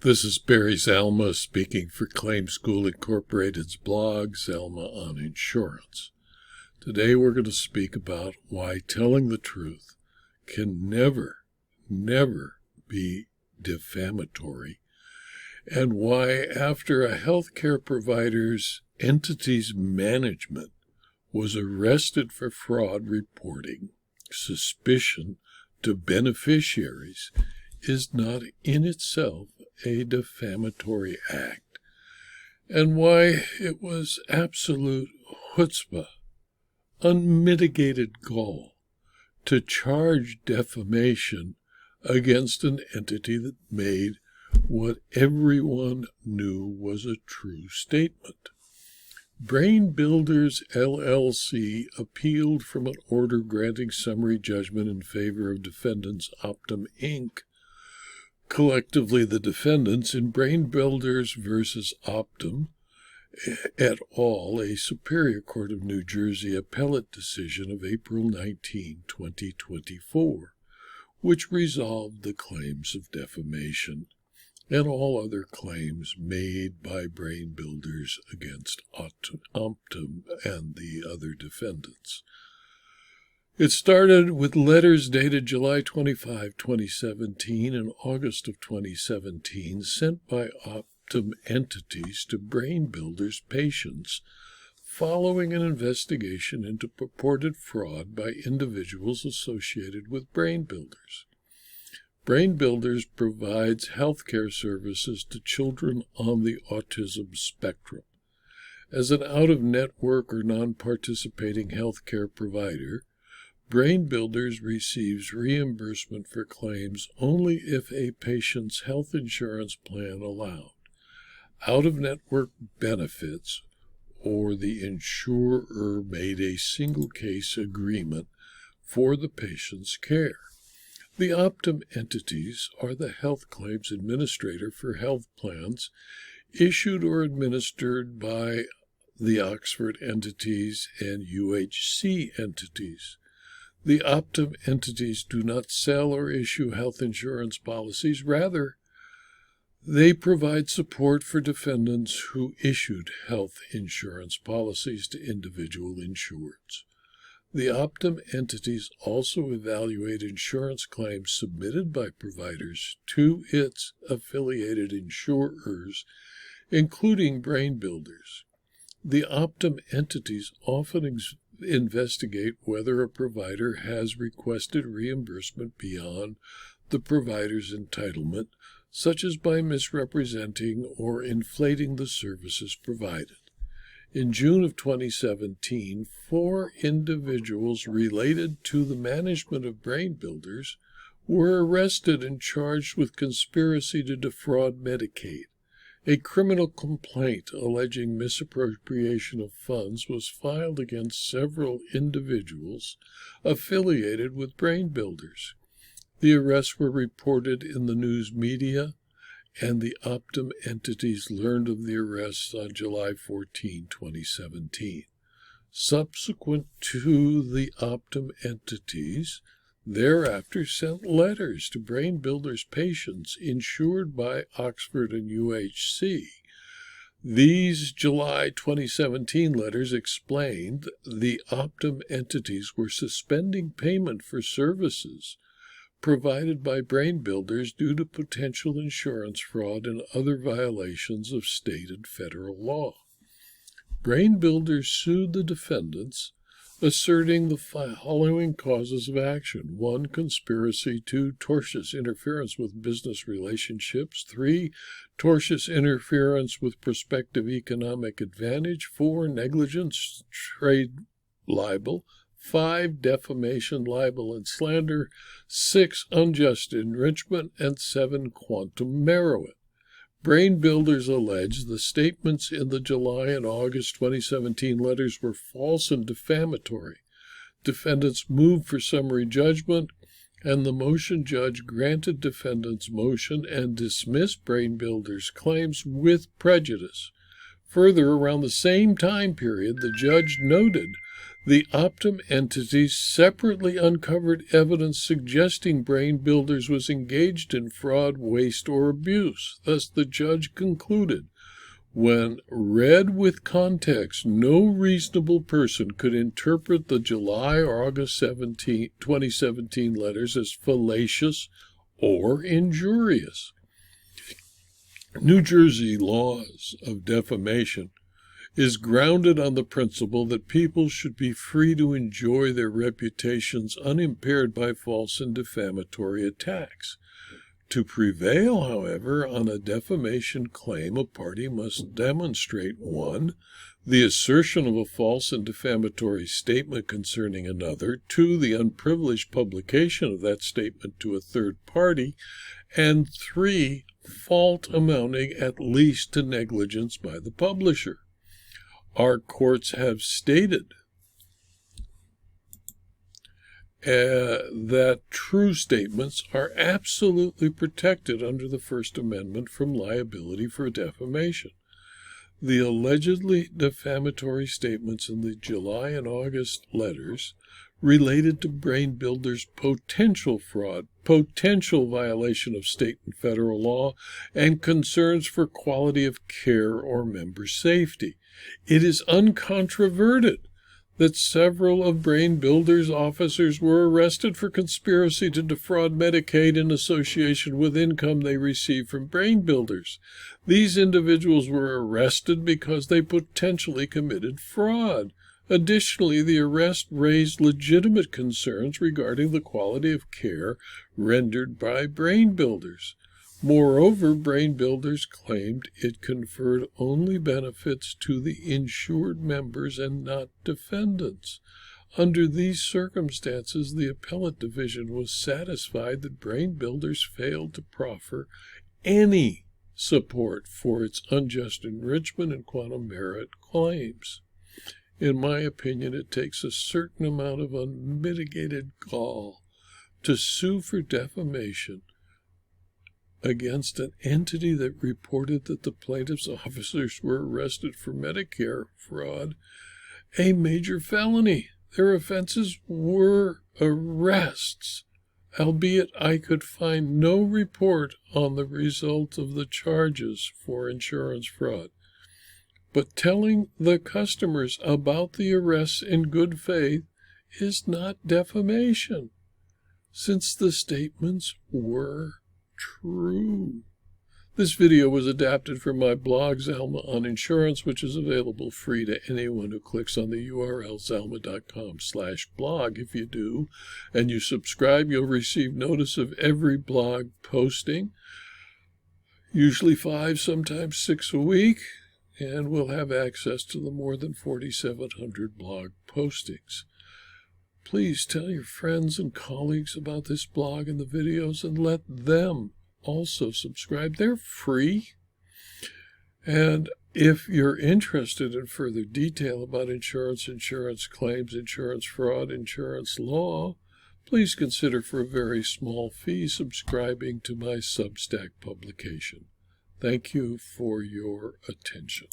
This is Barry Zalma speaking for Claim School Incorporated's blog, Zalma on Insurance. Today we're going to speak about why telling the truth can never be defamatory, and why after a healthcare provider's entity's management was arrested for fraud reporting suspicion to beneficiaries is not in itself a defamatory act, and why it was absolute chutzpah, unmitigated gall, to charge defamation against an entity that made what everyone knew was a true statement. Brain Builders, LLC appealed from an order granting summary judgment in favor of defendants Optum, Inc., collectively the defendants, in Brain Builders versus Optum et al., a Superior Court of New Jersey appellate decision of April 19, 2024, which resolved the claims of defamation and all other claims made by Brain Builders against Optum and the other defendants. It started with letters dated July 25, 2017 and August of 2017 sent by Optum entities to Brain Builders patients following an investigation into purported fraud by individuals associated with Brain Builders. Brain Builders provides healthcare services to children on the autism spectrum. As an out-of-network or non-participating healthcare provider, Brain Builders receives reimbursement for claims only if a patient's health insurance plan allowed out-of-network benefits or the insurer made a single-case agreement for the patient's care. The Optum entities are the health claims administrator for health plans issued or administered by the Oxford entities and UHC entities. The Optum entities do not sell or issue health insurance policies. Rather, they provide support for defendants who issued health insurance policies to individual insureds. The Optum entities also evaluate insurance claims submitted by providers to its affiliated insurers, including Brain Builders. The Optum entities often investigate whether a provider has requested reimbursement beyond the provider's entitlement, such as by misrepresenting or inflating the services provided. In June of 2017, 4 individuals related to the management of Brain Builders were arrested and charged with conspiracy to defraud Medicaid. A criminal complaint alleging misappropriation of funds was filed against several individuals affiliated with Brain Builders. The arrests were reported in the news media, and the Optum entities learned of the arrests on July 14, 2017. Subsequent to the Optum entities, thereafter sent letters to Brain Builders patients insured by Oxford and UHC. These July 2017 letters explained the Optum entities were suspending payment for services provided by Brain Builders due to potential insurance fraud and other violations of state and federal law. Brain Builders sued the defendants, asserting the following causes of action: 1, conspiracy; 2, tortious interference with business relationships; 3, tortious interference with prospective economic advantage; 4, negligence, trade libel; 5, defamation, libel, and slander; 6, unjust enrichment; and 7, quantum meruit. Brain Builders allege the statements in the July and August 2017 letters were false and defamatory. Defendants moved for summary judgment, and the motion judge granted defendants' motion and dismissed Brain Builders' claims with prejudice. Further, around the same time period, the judge noted The Optum entities separately uncovered evidence suggesting Brain Builders was engaged in fraud, waste, or abuse. Thus, the judge concluded, when read with context, no reasonable person could interpret the July or August 2017 letters as fallacious or injurious. New Jersey laws of defamation is grounded on the principle that people should be free to enjoy their reputations unimpaired by false and defamatory attacks. To prevail, however, on a defamation claim, a party must demonstrate 1. The assertion of a false and defamatory statement concerning another, 2. The unprivileged publication of that statement to a third party, and 3. Fault amounting at least to negligence by the publisher. Our courts have stated that true statements are absolutely protected under the First Amendment from liability for defamation. The allegedly defamatory statements in the July and August letters related to Brain Builders' potential fraud, potential violation of state and federal law, and concerns for quality of care or member safety. It is uncontroverted that several of Brain Builders' officers were arrested for conspiracy to defraud Medicaid in association with income they received from Brain Builders. These individuals were arrested because they potentially committed fraud. Additionally, the arrest raised legitimate concerns regarding the quality of care rendered by Brain Builders. Moreover, Brain Builders claimed it conferred only benefits to the insured members and not defendants. Under these circumstances, the appellate division was satisfied that Brain Builders failed to proffer any support for its unjust enrichment and quantum merit claims. In my opinion, it takes a certain amount of unmitigated gall to sue for defamation against an entity that reported that the plaintiff's officers were arrested for Medicare fraud, a major felony. Their offenses were arrests, albeit I could find no report on the result of the charges for insurance fraud. But telling the customers about the arrests in good faith is not defamation, since the statements were true. This video was adapted from my blog, Zalma on Insurance, which is available free to anyone who clicks on the URL zalma.com/blog. If you do, and you subscribe, you'll receive notice of every blog posting, usually 5, sometimes 6 a week, and we'll have access to the more than 4,700 blog postings. Please tell your friends and colleagues about this blog and the videos, and let them also subscribe. They're free. And if you're interested in further detail about insurance, insurance claims, insurance fraud, insurance law, please consider for a very small fee subscribing to my Substack publication. Thank you for your attention.